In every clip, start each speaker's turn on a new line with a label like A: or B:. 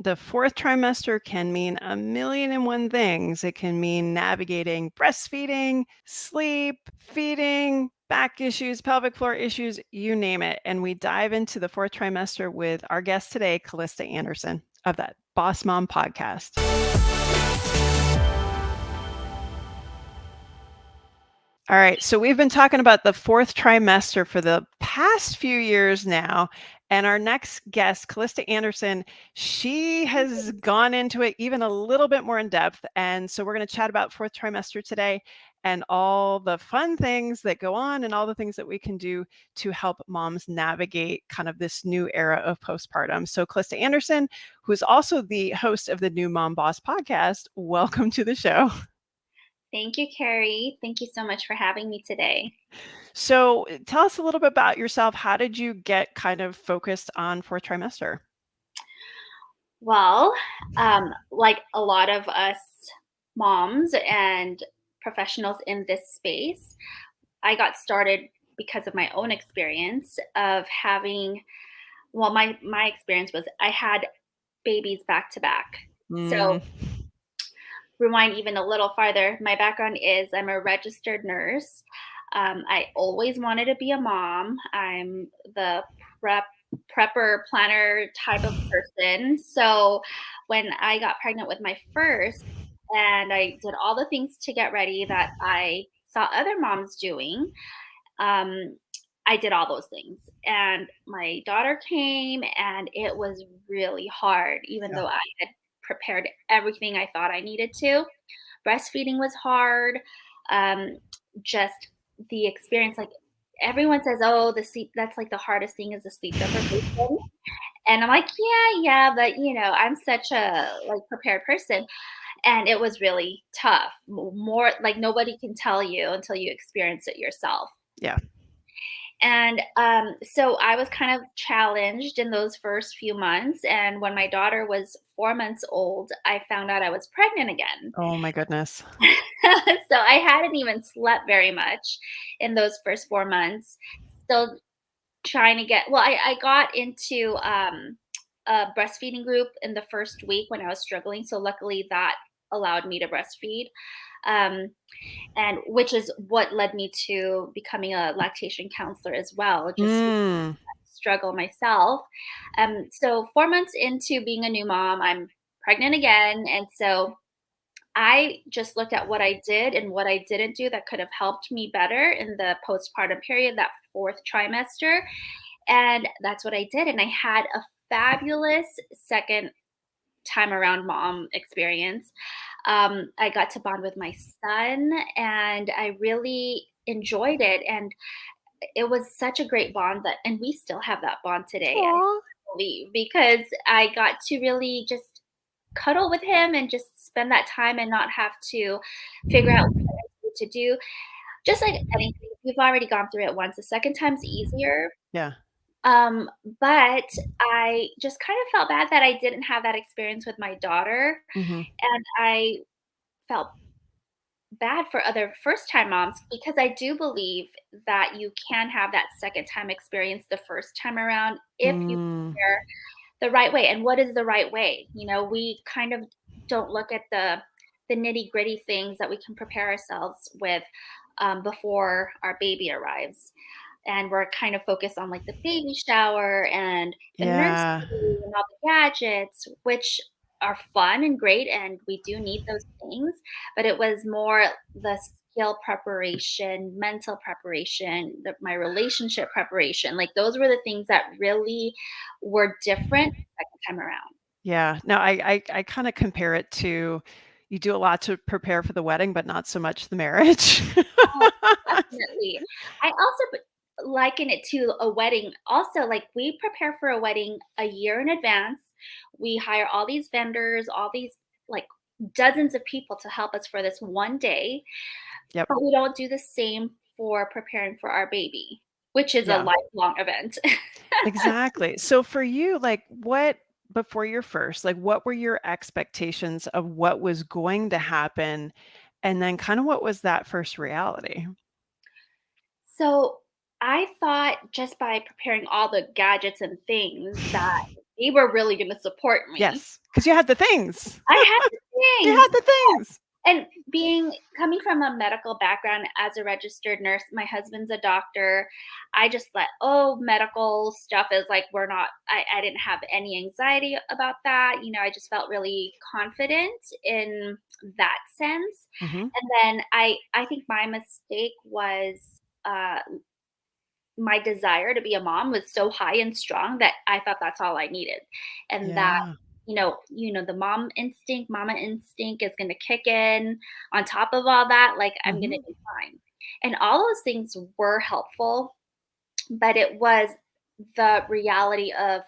A: the fourth trimester can mean a million and one things. It can mean navigating breastfeeding, sleep, feeding, back issues, pelvic floor issues, you name it. And we dive into the fourth trimester with our guest today, Kalista Anderson of that Boss Mom podcast. All right, so we've been talking about the fourth trimester for the past few years now. And our next guest, Kalista Anderson, she has gone into it even a little bit more in depth. And so we're going to chat about fourth trimester today and all the fun things that go on and all the things that we can do to help moms navigate kind of this new era of postpartum. So Kalista Anderson, who is also the host of the New Mom Boss podcast, welcome to the show.
B: Thank you, Carrie. Thank you so much for having me today.
A: So tell us a little bit about yourself. How did you get kind of focused on fourth trimester?
B: Well, like a lot of us moms and professionals in this space, I got started because of my own experience of having, well, my experience was I had babies back to back.
A: Mm,
B: So rewind even a little farther. My background is I'm a registered nurse. I always wanted to be a mom. I'm the prepper planner type of person. So when I got pregnant with my first, and I did all the things to get ready that I saw other moms doing, um, I did all those things. And my daughter came, and it was really hard, even
A: yeah.
B: though I had prepared everything I thought I needed to. Breastfeeding was hard. Um, just the experience, like everyone says, oh, the sleep, that's like the hardest thing is the sleep deprivation. And I'm like, yeah, but I'm such a like prepared person. And it was really tough. More like nobody can tell you until you experience it yourself.
A: Yeah.
B: And so I was kind of challenged in those first few months. And when my daughter was 4 months old, I found out I was pregnant again.
A: Oh my goodness.
B: So I hadn't even slept very much in those first 4 months. Still trying to get, well, I got into a breastfeeding group in the first week when I was struggling. So luckily that allowed me to breastfeed. Um, and which is what led me to becoming a lactation counselor as well, just
A: Mm,
B: struggle myself. So 4 months into being a new mom, I'm pregnant again. And so I just looked at what I did and what I didn't do that could have helped me better in the postpartum period, that fourth trimester. And that's what I did. And I had a fabulous second time around mom experience. I got to bond with my son and I really enjoyed it. And it was such a great bond that, and we still have that bond today, I
A: aw.
B: believe, because I got to really just cuddle with him and just spend that time and not have to figure out what I need to do. Just like anything, if you've already gone through it once, the second time's easier.
A: Yeah.
B: Um, but I just kind of felt bad that I didn't have that experience with my daughter,
A: Hmm.
B: and I felt bad for other first time moms because I do believe that you can have that second time experience the first time around if you
A: Mm,
B: prepare the right way. And what is the right way? We kind of don't look at the nitty gritty things that we can prepare ourselves with before our baby arrives. And we're kind of focused on like the baby shower and the nursery
A: yeah.
B: and all the gadgets, which are fun and great, and we do need those things. But it was more the skill preparation, mental preparation, my relationship preparation. Like those were the things that really were different the second time around.
A: Yeah. No, I kind of compare it to you do a lot to prepare for the wedding, but not so much the marriage.
B: Oh, definitely. I also liken it to a wedding. Also, like we prepare for a wedding a year in advance. We hire all these vendors, all these like dozens of people to help us for this one day,
A: Yep.
B: but we don't do the same for preparing for our baby, which is a
A: Yeah.
B: lifelong event.
A: Exactly. So for you, like what before your first, like what were your expectations of what was going to happen? And then kind of what was that first reality?
B: So I thought just by preparing all the gadgets and things that they were really gonna support me.
A: Yes, because you had the things.
B: I had the
A: You
B: things.
A: had the things.
B: And coming from a medical background as a registered nurse, my husband's a doctor. I just let, oh, medical stuff is like, I didn't have any anxiety about that. I just felt really confident in that sense.
A: Mhm.
B: And then I think my mistake was, uh, my desire to be a mom was so high and strong that I thought that's all I needed. And that,
A: Yeah.
B: the mama instinct is going to kick in on top of all that. Like, I'm going to
A: Mhm.
B: be fine. And all those things were helpful, but it was the reality of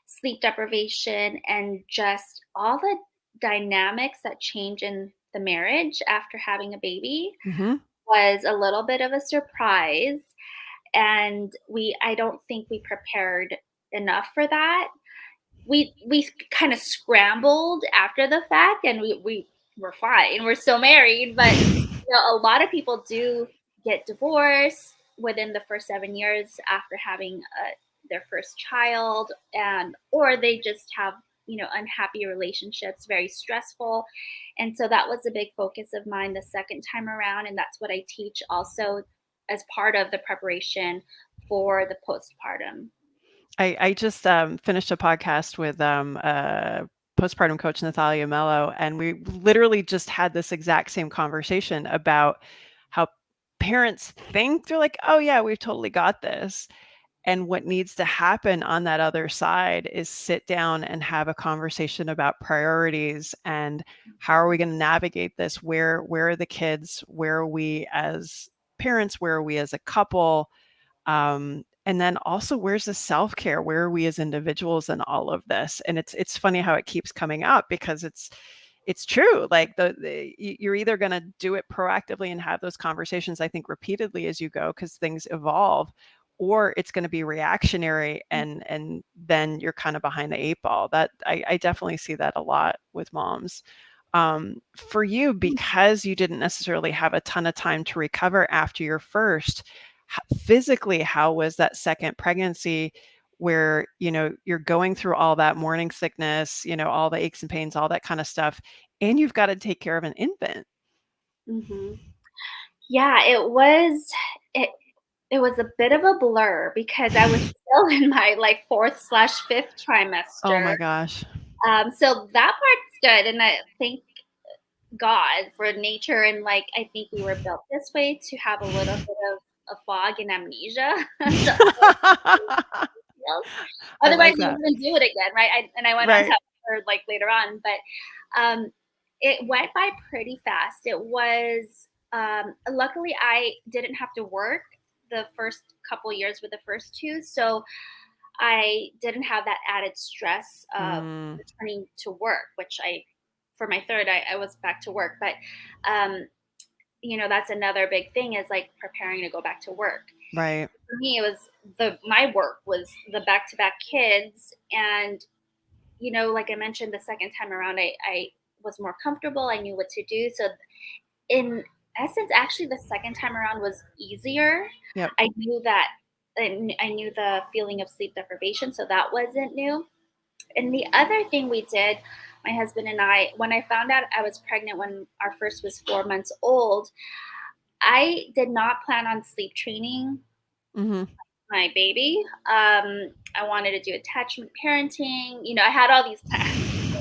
B: sleep deprivation and just all the dynamics that change in the marriage after having a baby
A: Mhm.
B: was a little bit of a surprise, and I don't think we prepared enough for that. We kind of scrambled after the fact, and we were fine. We're still married, but a lot of people do get divorced within the first 7 years after having their first child, and or they just have unhappy relationships, very stressful. And so that was a big focus of mine the second time around, and that's what I teach also as part of the preparation for the postpartum.
A: I just finished a podcast with postpartum coach Natalia Mello, and we literally just had this exact same conversation about how parents think they're like, oh yeah, we've totally got this. And what needs to happen on that other side is sit down and have a conversation about priorities and how are we going to navigate this? Where are the kids? Where are we as parents? Where are we as a couple? And then also, where's the self-care? Where are we as individuals in all of this? And it's funny how it keeps coming up because it's true. Like you're either going to do it proactively and have those conversations, I think, repeatedly as you go, because things evolve, or it's going to be reactionary, and then you're kind of behind the eight ball. That I definitely see that a lot with moms. For you, because you didn't necessarily have a ton of time to recover after your first, physically, how was that second pregnancy where, you're going through all that morning sickness, all the aches and pains, all that kind of stuff, and you've got to take care of an infant?
B: Hmm. Yeah, it it was a bit of a blur because I was still in my like fourth/fifth
A: Oh
B: trimester.
A: my gosh.
B: So that part's good, and I thank God for nature, and like I think we were built this way to have a little bit of a fog and amnesia to feels.
A: I
B: Otherwise,
A: like
B: we
A: that.
B: wouldn't do it again, right? And I went on to
A: Right.
B: have her like later on, but it went by pretty fast. It was luckily I didn't have to work the first couple years with the first two, so I didn't have that added stress of
A: Mm,
B: returning to work, which for my third, I was back to work, but um, that's another big thing is like preparing to go back to work.
A: right.
B: For me, it was my work was the back to back kids, and like I mentioned the second time around, I was more comfortable. I knew what to do. So in essence, actually, the second time around was easier.
A: Yep.
B: I knew that. I knew the feeling of sleep deprivation, so that wasn't new. And the other thing we did, my husband and I, when I found out I was pregnant when our first was 4 months old, I did not plan on sleep training
A: Hmm.
B: my baby. I wanted to do attachment parenting. I had all these plans.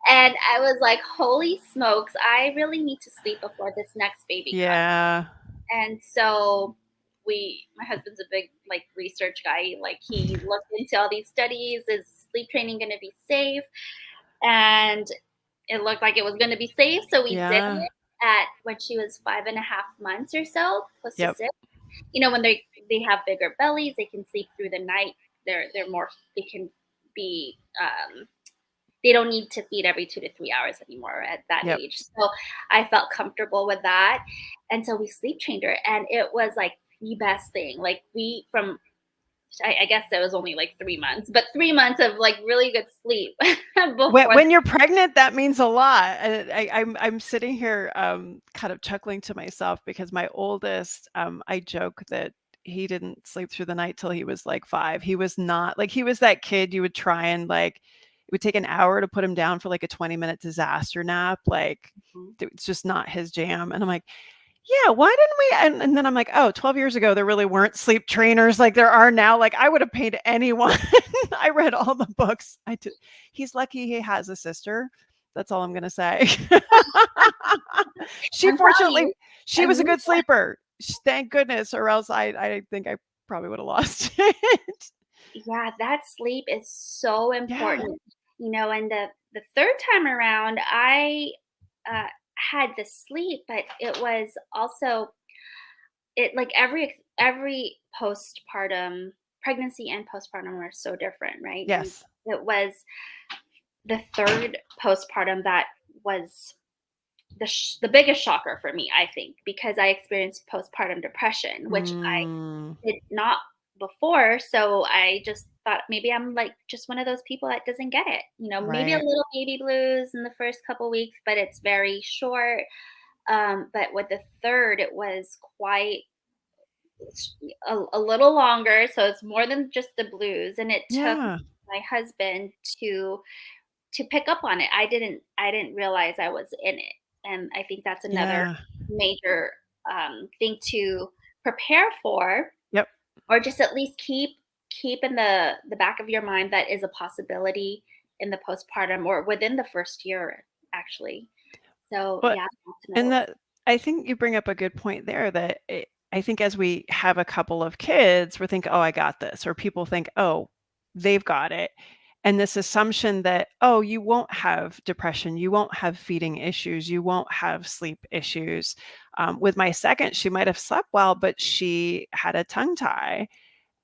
B: And I was like, holy smokes, I really need to sleep before this next baby comes.
A: Yeah.
B: And so my husband's a big like research guy. Like he looked into all these studies. Is sleep training going to be safe? And it looked like it was going to be safe. So we did
A: Yeah.
B: it at when she was 5.5 months or so, close to
A: Yep.
B: 6. When they have bigger bellies, they can sleep through the night. They're more, they can be they don't need to feed every 2 to 3 hours anymore at that
A: Yep.
B: age. So I felt comfortable with that. And so we sleep trained her, and it was like the best thing. Like I guess that was only like 3 months, but 3 months of like really good sleep
A: When
B: before.
A: when you're pregnant, that means a lot. And I'm sitting here, kind of chuckling to myself because my oldest, I joke that he didn't sleep through the night till he was like 5. He was not like, he was that kid you would try and like, it would take an hour to put him down for like a 20-minute disaster nap. Like,
B: Mhm.
A: it's just not his jam. And I'm like, yeah, why didn't we? And then I'm like, oh, 12 years ago, there really weren't sleep trainers like there are now. Like, I would have paid anyone. I read all the books. I did. He's lucky he has a sister. That's all I'm going to say. She
B: I'm telling
A: fortunately,
B: you,
A: she was a
B: and
A: good sleeper. Thank goodness, or else I think I probably would have lost it.
B: yeah, that sleep is so
A: Yeah.
B: important, and the 3rd time around, I, had the sleep, but it was also like every postpartum pregnancy and postpartum are so different, right? And
A: Yes.
B: it was the 3rd postpartum that was the biggest shocker for me, I think, because I experienced postpartum depression, which
A: Mm,
B: I did not before. So I just thought maybe I'm like just one of those people that doesn't get it. Maybe a
A: right.
B: little baby blues in the first couple weeks, but it's very short. But with the 3rd, it was quite a little longer. So it's more than just the blues, and it took
A: Yeah.
B: my husband to pick up on it. I didn't realize I was in it, and I think that's another
A: Yeah.
B: major thing to prepare for,
A: Yep.
B: or just at least keep in the back of your mind that is a possibility in the postpartum or within the first year, actually. So
A: But
B: yeah, that's another
A: and
B: one.
A: that, I think you bring up a good point there that I think as we have a couple of kids, we think, "Oh, I got this," or people think, "Oh, they've got it." And this assumption that, "Oh, you won't have depression, you won't have feeding issues, you won't have sleep issues." With my second, she might have slept well, but she had a tongue tie.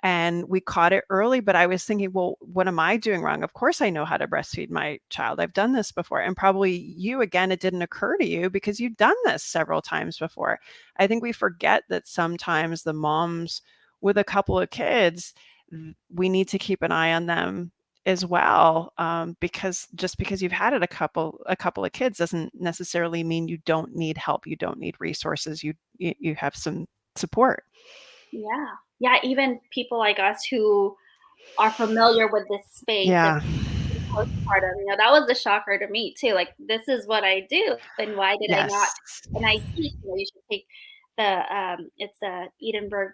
A: And we caught it early, but I was thinking, well, what am I doing wrong? Of course I know how to breastfeed my child. I've done this before. And probably you, again, it didn't occur to you because you've done this several times before. I think we forget that sometimes the moms with a couple of kids, we need to keep an eye on them as well, because just because you've had it a couple of kids doesn't necessarily mean you don't need help, you don't need resources, you have some support.
B: Yeah, yeah. Even people like us who are familiar with this space and
A: Yeah.
B: postpartum, that was a shocker to me too. Like, this is what I do, and why did I not?
A: Yes.
B: And I teach, you should take the it's a Edinburgh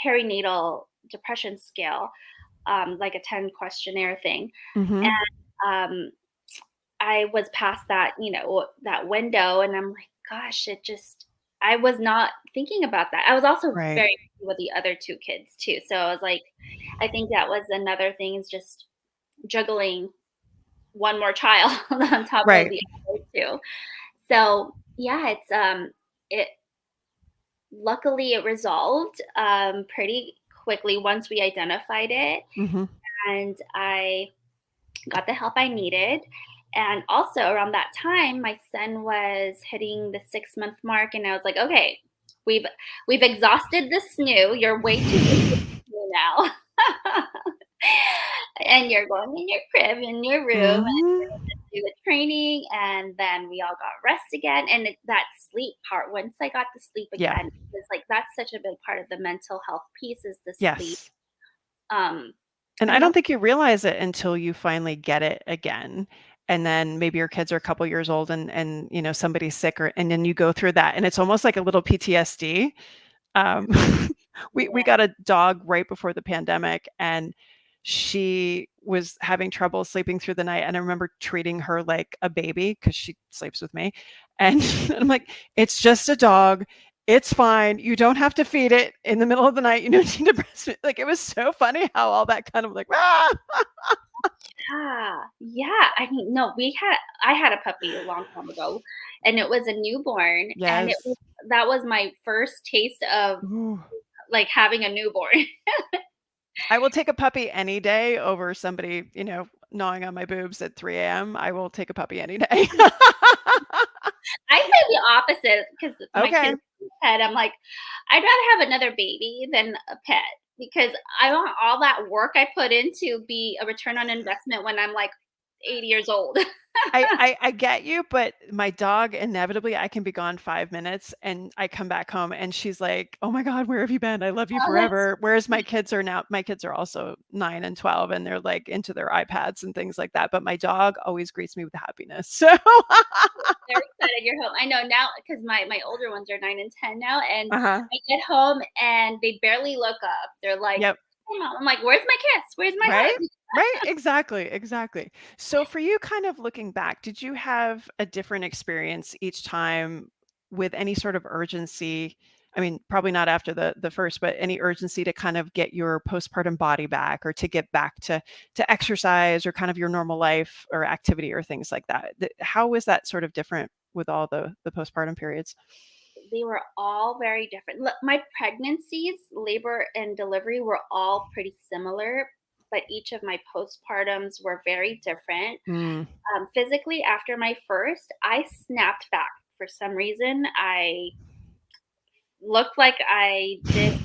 B: perinatal depression scale, like a 10 questionnaire thing,
A: Mhm.
B: and I was past that, that window, and I'm like, gosh, I was not thinking about that. I was also
A: Right.
B: very busy with the other 2 kids too. So I was like, I think that was another thing, is just juggling one more child on top of
A: Right.
B: the other 2. So, yeah, it luckily it resolved pretty quickly once we identified it,
A: Mhm.
B: and I got the help I needed. And also around that time, my son was hitting the 6-month mark, and I was like, okay, we've we've exhausted the snoo. You're way too big for the snoo now. And you're going in your crib, in your room, and
A: Mhm.
B: do the training. And then we all got rest again. And that sleep part, once I got to sleep
A: Yeah.
B: again, it's like that's such a big part of the mental health piece, is the sleep.
A: Yes.
B: Um,
A: And I
B: and
A: don't think you realize it until you finally get it again. And then maybe your kids are a couple years old and somebody's sick, or and then you go through that and it's almost like a little PTSD. Um, we
B: yeah,
A: got a dog right before the pandemic, and she was having trouble sleeping through the night, and I remember treating her like a baby because she sleeps with me, and I'm like, "It's just a dog. It's fine. You don't have to feed it in the middle of the night. You don't need to breastfeed." Like, it was so funny how all that kind of like, "Ah!"
B: yeah, yeah. I mean, no, I had a puppy a long time ago, and it was a newborn, and
A: Yes.
B: that was my first taste of
A: Ooh.
B: like having a newborn.
A: I will take a puppy any day over somebody gnawing on my boobs at 3 AM. I will take a puppy any day.
B: I say the opposite because my
A: Okay.
B: kid's pet. I'm like, I'd rather have another baby than a pet, because I want all that work I put in to be a return on investment when I'm like 80 years old.
A: I get you, but my dog, inevitably, I can be gone 5 minutes, and I come back home, and she's like, "Oh my god, where have you been? I love you
B: Oh, that's
A: forever." Whereas my kids are also 9 and 12, and they're, like, into their iPads and things like that, but my dog always greets me with happiness, so
B: very excited you're home. I know now because my older ones are 9 and 10 now, and
A: Uh-huh.
B: I get home and they barely look up. They're like,
A: Yep.
B: "Hey, mom." I'm like, "Where's my kiss? Where's my
A: Right?
B: hug?"
A: Right, exactly, exactly. So for you, kind of looking back, did you have a different experience each time with any sort of urgency? I mean, probably not after the first, but any urgency to kind of get your postpartum body back or to get back to exercise or kind of your normal life or activity or things like that? How was that sort of different with all the postpartum periods?
B: They were all very different. Look, my pregnancies, labor and delivery were all pretty similar, but each of my postpartums were very different.
A: Mm.
B: Physically, after my first, I snapped back. For some reason, I looked like I did.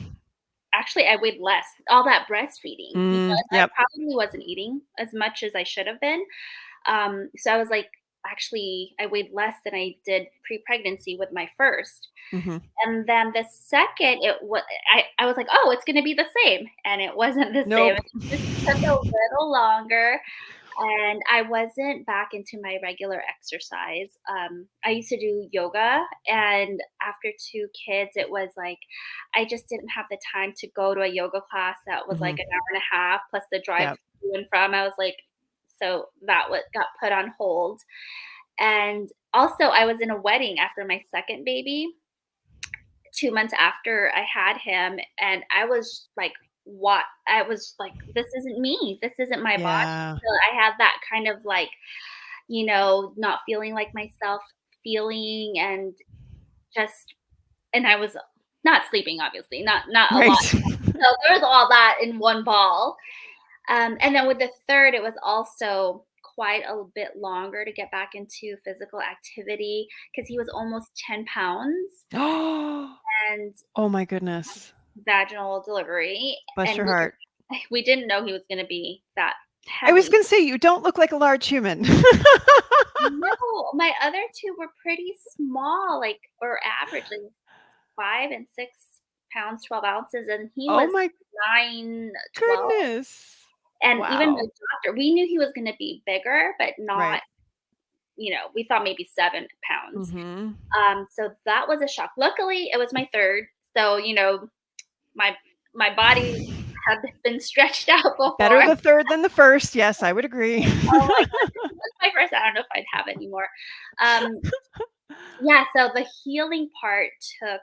B: Actually, I weighed less. All that breastfeeding,
A: Mm,
B: because I
A: yep.
B: probably wasn't eating as much as I should have been. So I was like, actually, I weighed less than I did pre-pregnancy with my first.
A: Mhm.
B: And then the second, I was like, "Oh, it's gonna be the same," and it wasn't the same.
A: Nope.
B: It just took a little longer, and I wasn't back into my regular exercise. I used to do yoga, and after 2 kids, it was like I just didn't have the time to go to a yoga class that was like
A: Mhm.
B: an hour and a half plus the drive
A: Yep.
B: to and from. I was like, so that what got put on hold. And also, I was in a wedding after my second baby, 2 months after I had him, and I was like, "What?" I was like, "This isn't me. This isn't my body."
A: Yeah.
B: So I had that kind of like, not feeling like myself feeling and just and I was not sleeping, obviously, not a lot.
A: Right.
B: So there was all that in one ball. And then with the third, it was also quite a bit longer to get back into physical activity because he was almost 10 pounds and
A: Oh my goodness.
B: vaginal delivery,
A: Bless
B: and
A: your heart.
B: we didn't know he was gonna be that
A: I was
B: heavy.
A: gonna say, you don't look like a large human.
B: No, my other 2 were pretty small, like, or average, like 5 and 6 pounds, 12 ounces, and he
A: Oh
B: was
A: my
B: 9, 12.
A: goodness.
B: And even
A: Wow.
B: the doctor, we knew he was gonna be bigger, but
A: Right.
B: not, we thought maybe 7 pounds.
A: Mhm.
B: So that was a shock. Luckily, it was my 3rd, so, my my body had been stretched out
A: Better
B: before.
A: the third than the first. Yes, I would agree.
B: Oh my gosh, if it was my first, I don't know if I'd have anymore. Um, yeah, so the healing part took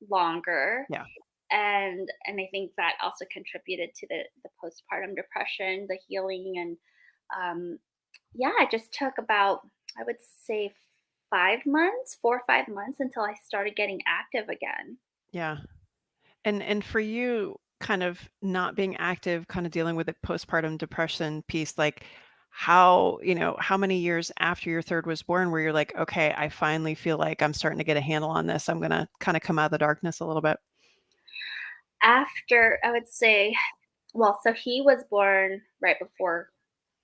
B: longer,
A: Yeah.
B: and I think that also contributed to the postpartum depression, the healing, and, um, yeah, it just took about, I would say, 5 months, 4 or 5 months until I started getting active again.
A: Yeah. And for you, kind of not being active, kind of dealing with the postpartum depression piece, like how many years after your third was born where you're like, okay, I finally feel like I'm starting to get a handle on this. I'm gonna kind of come out of the darkness a little bit.
B: After, I would say, well, so he was born right before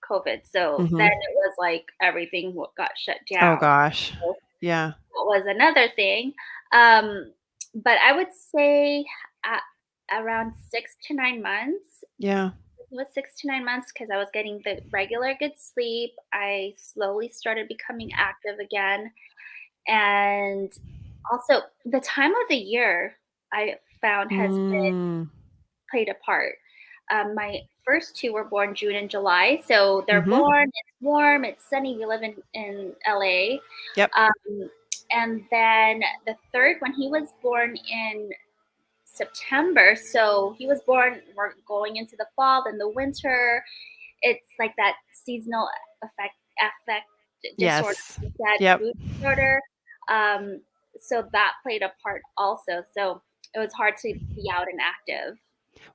B: COVID, so then
A: Hmm.
B: it was like everything got shut
A: Oh
B: down.
A: gosh.
B: So
A: Yeah.
B: that was another thing. Um, but I would say at around 6 to 9 months.
A: Yeah.
B: It was 6 to 9 months because I was getting the regular good sleep. I slowly started becoming active again, and also the time of the year I found has
A: Mm.
B: played a part. My first 2 were born June and July, so they're
A: Mhm.
B: born, it's warm, it's sunny, we live in LA.
A: Yep.
B: Um, and then the third, when he was born in September, so he was born, we're going into the fall, then the winter. It's like that seasonal affect disorder,
A: Yes.
B: that
A: Yep.
B: mood disorder. Um, so that played a part also. So it was hard to be out and active.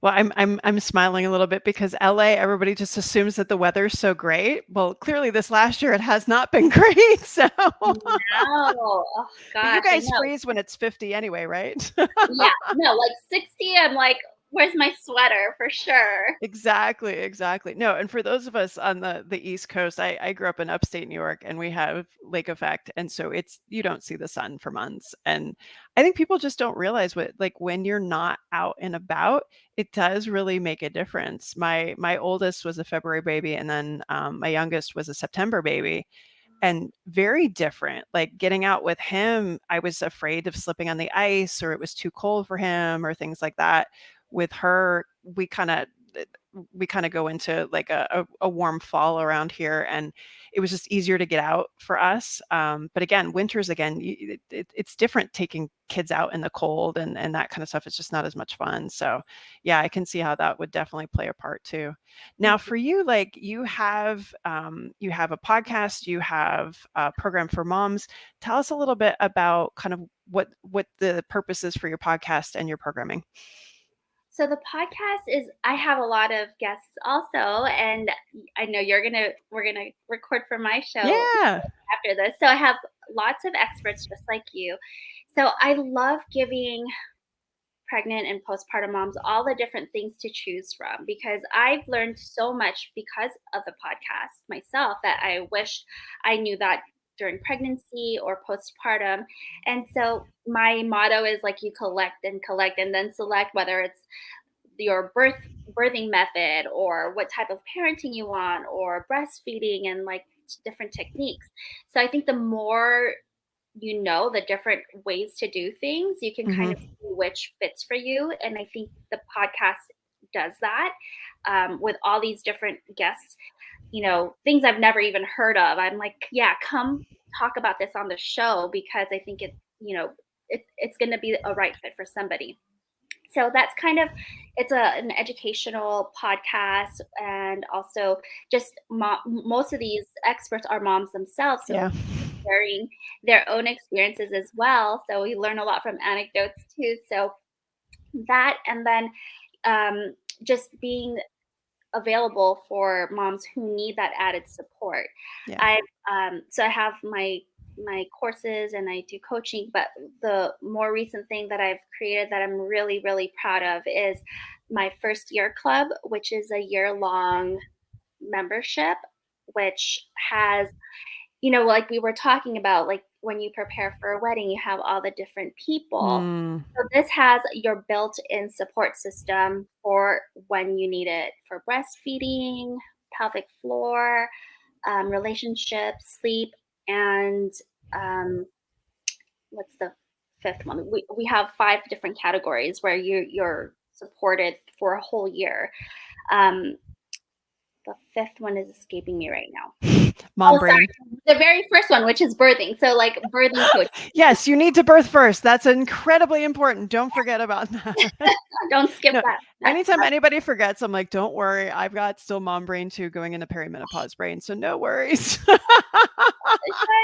A: Well, I'm smiling a little bit because LA, everybody just assumes that the weather's so great. Well, clearly this last year it has not been great. So,
B: No. Oh
A: but you
B: gosh, I
A: guys
B: know.
A: freeze when it's 50 anyway, right?
B: Yeah, no, like 60, I'm like, where's my sweater for sure.
A: Exactly, exactly. No, and for those of us on the East Coast, I grew up in upstate New York and we have lake effect. And so you don't see the sun for months. And I think people just don't realize what, like, when you're not out and about, it does really make a difference. My oldest was a February baby, and then my youngest was a September baby, and very different. Like, getting out with him, I was afraid of slipping on the ice, or it was too cold for him, or things like that. With her, we kind of go into like a warm fall around here, and it was just easier to get out for us. But again, winters, again, it's different taking kids out in the cold and that kind of stuff. It's just not as much fun. So yeah, I can see how that would definitely play a part too. Now for you, like, you have a podcast, you have a program for moms. Tell us a little bit about kind of what the purpose is for your podcast and your programming.
B: So the podcast is, I have a lot of guests also, and I know we're gonna record for my show
A: Yeah.
B: after this. So I have lots of experts just like you. So I love giving pregnant and postpartum moms all the different things to choose from, because I've learned so much because of the podcast myself that I wish I knew that during pregnancy or postpartum. And so my motto is like, you collect and then select whether it's your birthing method or what type of parenting you want or breastfeeding and like different techniques. So I think the more you know the different ways to do things, you can kind
A: Hmm.
B: of see which fits for you. And I think the podcast does that, with all these different guests, things I've never even heard of. I'm like, yeah, come talk about this on the show, because I think it's going to be a right fit for somebody. So that's kind of, an educational podcast, and also just most of these experts are moms themselves, so
A: Yeah.
B: sharing their own experiences as well. So we learn a lot from anecdotes too. So that, and then um, just being available for moms who need that added support.
A: Yeah.
B: I have my courses and I do coaching, but the more recent thing that I've created that I'm really really proud of is my first year club, which is a year long membership, which has, like we were talking about, like when you prepare for a wedding, you have all the different people.
A: Mm.
B: So this has your built-in support system for when you need it for breastfeeding, pelvic floor, relationships, sleep, and um, what's the fifth one? We have five different categories where you're supported for a whole year. Um, the fifth one is escaping me right now.
A: Mom
B: Oh, sorry.
A: brain.
B: The very first one, which is birthing. So like birthing coach.
A: Yes, you need to birth first. That's incredibly important. Don't forget about that.
B: Don't skip
A: No,
B: that
A: anytime
B: step.
A: anybody forgets, I'm like, don't worry. I've got still mom brain too, going into perimenopause brain. So no worries.
B: I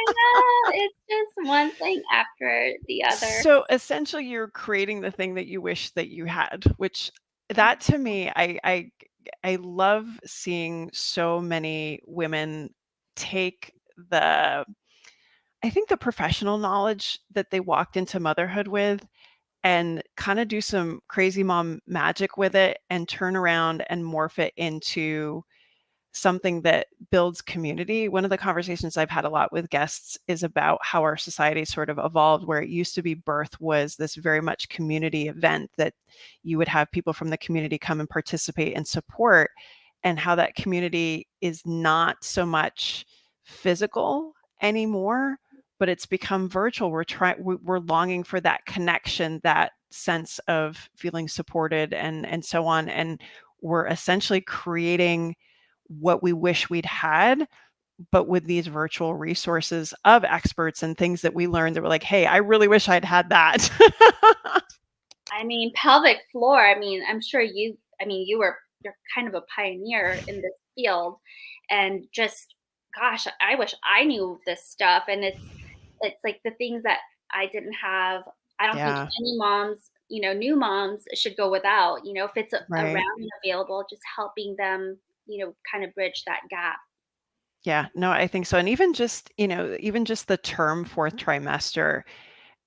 B: know. It's just one thing after the other.
A: So essentially, you're creating the thing that you wish that you had, which, that to me, I love seeing so many women take the I think the professional knowledge that they walked into motherhood with, and kind of do some crazy mom magic with it, and turn around and morph it into something that builds community. One of the conversations I've had a lot with guests is about how our society sort of evolved, where it used to be birth was this very much community event that you would have people from the community come and participate and support, and how that community is not so much physical anymore, but it's become virtual. We're longing for that connection, that sense of feeling supported, and so on. And we're essentially creating what we wish we'd had, but with these virtual resources of experts and things that we learned that were like, hey, I really wish I'd had that.
B: I mean, pelvic floor, I mean, I'm sure you're kind of a pioneer in this field, and just, gosh, I wish I knew this stuff. And it's like the things that I didn't have. I don't think
A: Yeah,
B: any moms, new moms should go without, if it's
A: right.
B: around and available, just helping them, kind of bridge that gap.
A: Yeah, no, I think so. And even just, even just the term fourth trimester,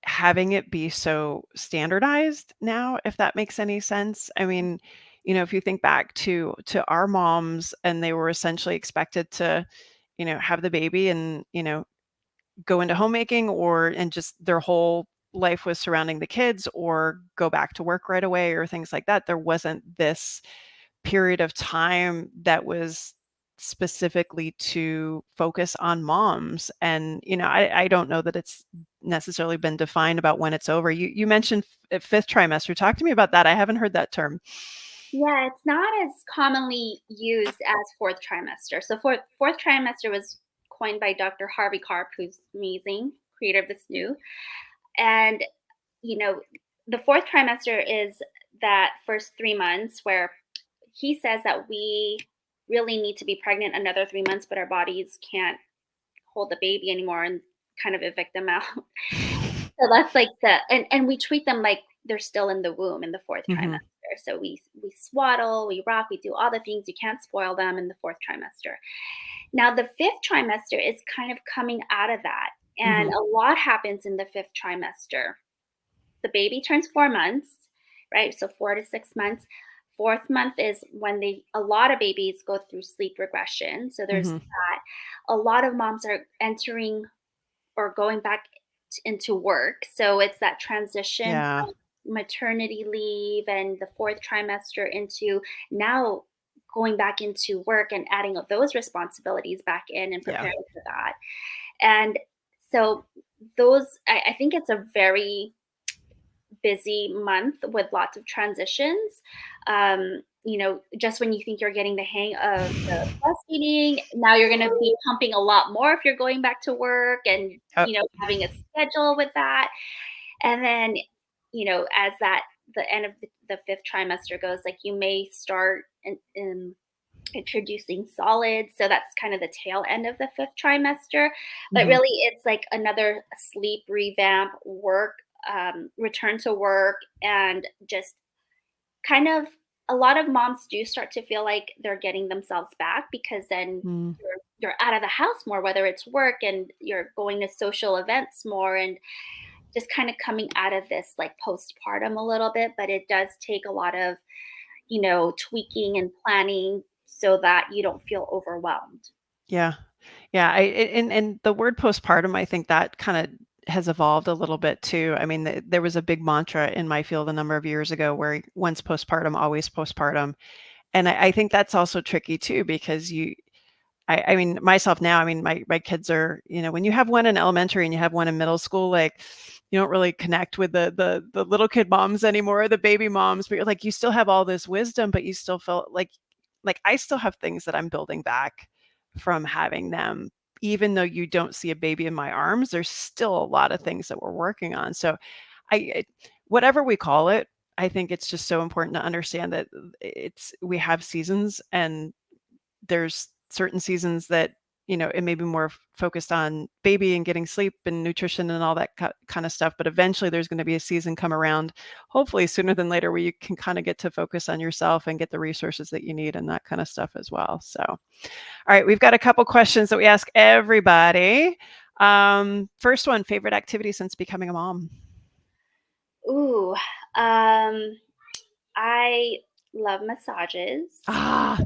A: having it be so standardized now, if that makes any sense. I mean, if you think back to our moms, and they were essentially expected to, have the baby and, go into homemaking, and just their whole life was surrounding the kids, or go back to work right away, or things like that. There wasn't this period of time that was specifically to focus on moms. And, I don't know that it's necessarily been defined about when it's over. You mentioned fifth trimester. Talk to me about that. I haven't heard that term.
B: Yeah, it's not as commonly used as fourth trimester. So fourth trimester was coined by Dr. Harvey Karp, who's amazing, creator of this new. And you know, the fourth trimester is that first 3 months where he says that we really need to be pregnant another 3 months, but our bodies can't hold the baby anymore and kind of evict them out. So that's like and we treat them like they're still in the womb in the fourth
A: Hmm.
B: trimester. So we swaddle, we rock, we do all the things. You can't spoil them in the fourth trimester. Now the fifth trimester is kind of coming out of that. And
A: Hmm.
B: a lot happens in the fifth trimester. The baby turns 4 months, right? So 4 to 6 months. Fourth month is when a lot of babies go through sleep regression. So there's
A: Hmm.
B: that. A lot of moms are entering or going back into work. So it's that transition
A: Yeah.
B: from maternity leave and the fourth trimester into now going back into work and adding those responsibilities back in and
A: Yeah.
B: preparing for that. And so I think it's a very busy month with lots of transitions. Just when you think you're getting the hang of the breastfeeding, now you're going to be pumping a lot more if you're going back to work and,
A: Oh,
B: having a schedule with that. And then, as the end of the fifth trimester goes, like you may start in introducing solids. So that's kind of the tail end of the fifth trimester. But
A: mhm.
B: really, it's like another sleep revamp, work, return to work, and just kind of a lot of moms do start to feel like they're getting themselves back because then
A: Mm.
B: you're out of the house more, whether it's work and you're going to social events more and just kind of coming out of this like postpartum a little bit. But it does take a lot of tweaking and planning so that you don't feel overwhelmed.
A: Yeah. Yeah, and the word postpartum, I think that kinda has evolved a little bit too. I mean, there was a big mantra in my field a number of years ago where once postpartum, always postpartum. And I think that's also tricky too, because I mean, myself now, I mean, my kids are, when you have one in elementary and you have one in middle school, like, you don't really connect with the little kid moms anymore, the baby moms, but you're like, you still have all this wisdom, but you still feel like I still have things that I'm building back from having them. Even though you don't see a baby in my arms, there's still a lot of things that we're working on. So I whatever we call it, I think it's just so important to understand that we have seasons, and there's certain seasons that, it may be more focused on baby and getting sleep and nutrition and all that kind of stuff. But eventually there's going to be a season come around, hopefully sooner than later, where you can kind of get to focus on yourself and get the resources that you need and that kind of stuff as well. So, all right, we've got a couple questions that we ask everybody. First one, favorite activity since becoming a mom?
B: Ooh, um, I love massages.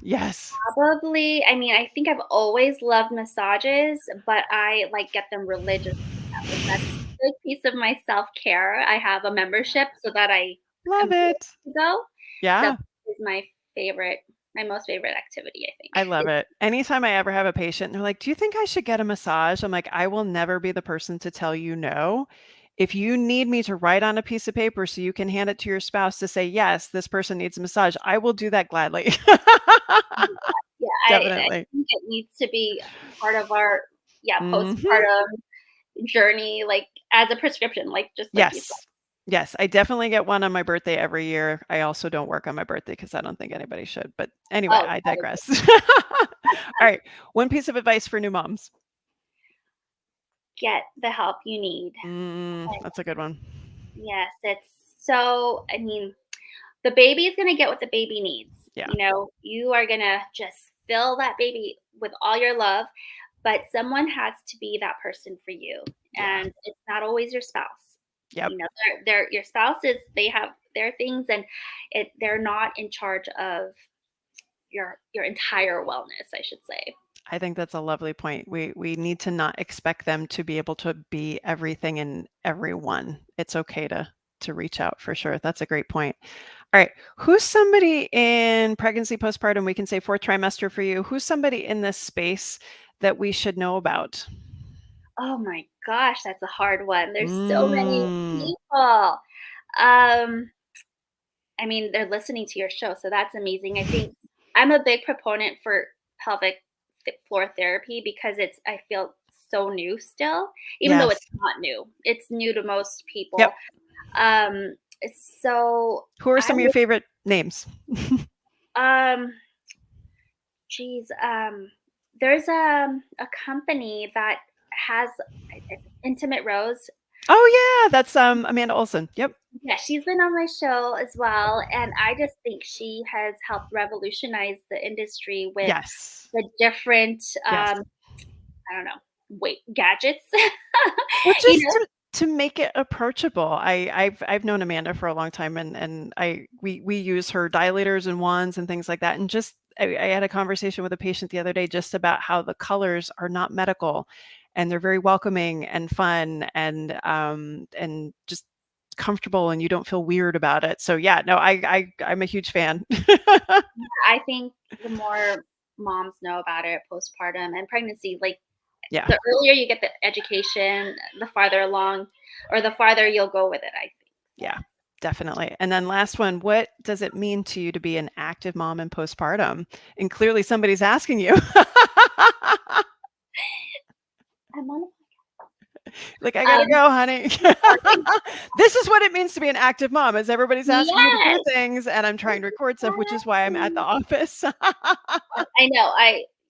A: Yes.
B: Probably, I mean, I think I've always loved massages, but I like get them religiously. Like that's a big piece of my self care. I have a membership so that
A: Love
B: I'm
A: it.
B: forced to go. So
A: Yeah.
B: is favorite, my most favorite activity, I
A: I
B: think.
A: love it. Anytime I ever have a patient and they're like, "Do you think I should get a massage?" I'm like, "I will never be the person to tell you no. If you need me to write on a piece of paper so you can hand it to your spouse to say, 'Yes, this person needs a massage,' I will do that gladly."
B: Yeah, I
A: Definitely.
B: think it needs to be part of our, yeah,
A: Mhm.
B: postpartum journey, like, as a prescription, just like you said.
A: Yes. Yes, I definitely get one on my birthday every year. I also don't work on my birthday because I don't think anybody should. But anyway,
B: Oh,
A: I
B: probably.
A: digress. All right. One piece of advice for new moms.
B: Get the help you need.
A: That's a good one.
B: Yes, I mean, the baby is gonna get what the baby needs.
A: Yeah.
B: You are gonna just fill that baby with all your love, but someone has to be that person for you,
A: Yeah.
B: and it's not always your spouse.
A: Yep.
B: They're your spouses, they have their things, and they're not in charge of your entire wellness, I should say.
A: I think that's a lovely point. We need to not expect them to be able to be everything and everyone. It's okay to reach out for sure. That's a great point. All right. Who's somebody in pregnancy, postpartum, we can say fourth trimester for you. Who's somebody in this space that we should know about?
B: Oh my gosh, that's a hard one. There's so many
A: Mm,
B: people. Um, I mean, they're listening to your show, so that's amazing. I think I'm a big proponent for pelvic floor therapy because I feel so new still, even though
A: yes.
B: it's not new. It's new to most
A: Yep.
B: people. Um, so
A: Who are
B: I
A: some of your favorite names?
B: um geez, there's a company that has Intimate Rose.
A: Oh yeah, that's Amanda Olson. Yep.
B: Yeah, she's been on my show as well, and I just think she has helped revolutionize the industry with
A: Yes.
B: the different,
A: Yes.
B: I don't know, weight gadgets.
A: Well,
B: You
A: just
B: know?
A: to make it approachable. I've known Amanda for a long time, and we use her dilators and wands and things like that. And just I had a conversation with a patient the other day just about how the colors are not medical, and they're very welcoming and fun and just comfortable, and you don't feel weird about it. So yeah, no, I'm a huge fan.
B: I think the more moms know about it, postpartum and pregnancy, like,
A: Yeah.
B: the earlier you get the education, the farther along or the farther you'll go with it, I think, so.
A: Yeah, definitely. And then last one, what does it mean to you to be an active mom in postpartum? And clearly somebody's asking you.
B: I'm on
A: Like, I
B: a
A: gotta go, honey. This is what it means to be an active mom, is everybody's asking me to do
B: Yes!
A: things and I'm trying to record stuff, which is why I'm at the
B: Exactly.
A: office.
B: I know,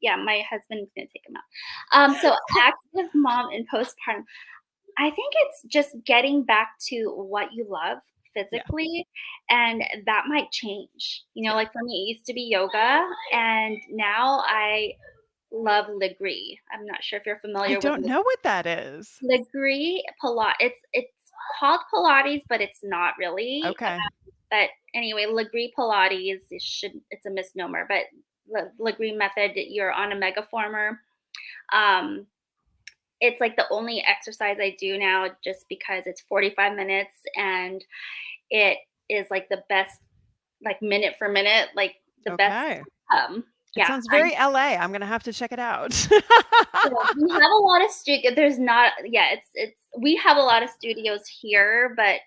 B: yeah, my husband's gonna take him out. So active mom in postpartum, I think it's just getting back to what you love
A: Yeah,
B: physically, and that might change.
A: yeah.
B: Like for me, it used to be yoga, and now I love Legree. I'm not sure if you're
A: I
B: familiar with
A: don't know what that is.
B: Legree Pilates. It's called Pilates, but it's not really.
A: Okay.
B: But anyway, Legree Pilates it's a misnomer, but Legree method, you're on a megaformer. Um, it's like the only exercise I do now just because it's 45 minutes and it is like the best, like minute for minute, like the best.
A: Okay.
B: Um,
A: It
B: yeah,
A: sounds very LA. I'm gonna have to check it out.
B: we have a lot of there's not, yeah, we have a lot of studios here, but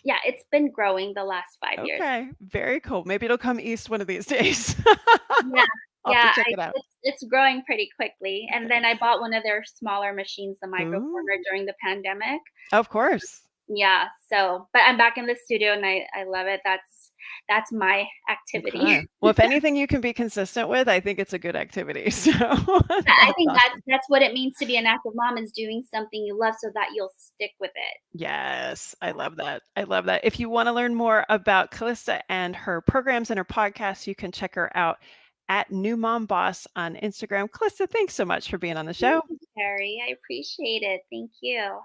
B: yeah, it's been growing the last 5 years.
A: Okay, very cool. Maybe it'll come east one of these days.
B: Yeah,
A: I'll have to
B: yeah,
A: check it out.
B: it's growing pretty quickly. And then I bought one of their smaller machines, the
A: Ooh,
B: microformer, during the pandemic.
A: of course.
B: Yeah, so but I'm back in the studio and I love it. That's my activity.
A: Okay. Well, if anything you can be consistent with, I think it's a good activity. So
B: I
A: that's
B: think
A: awesome.
B: that's what it means to be an active mom, is doing something you love so that you'll stick with it.
A: Yes, I love that. I love that. If you want to learn more about Callista and her programs and her podcast, you can check her out at New Mom Boss on Instagram. Callista, thanks so much for being on the
B: Thank
A: show.
B: you, Carrie. I appreciate it. Thank you.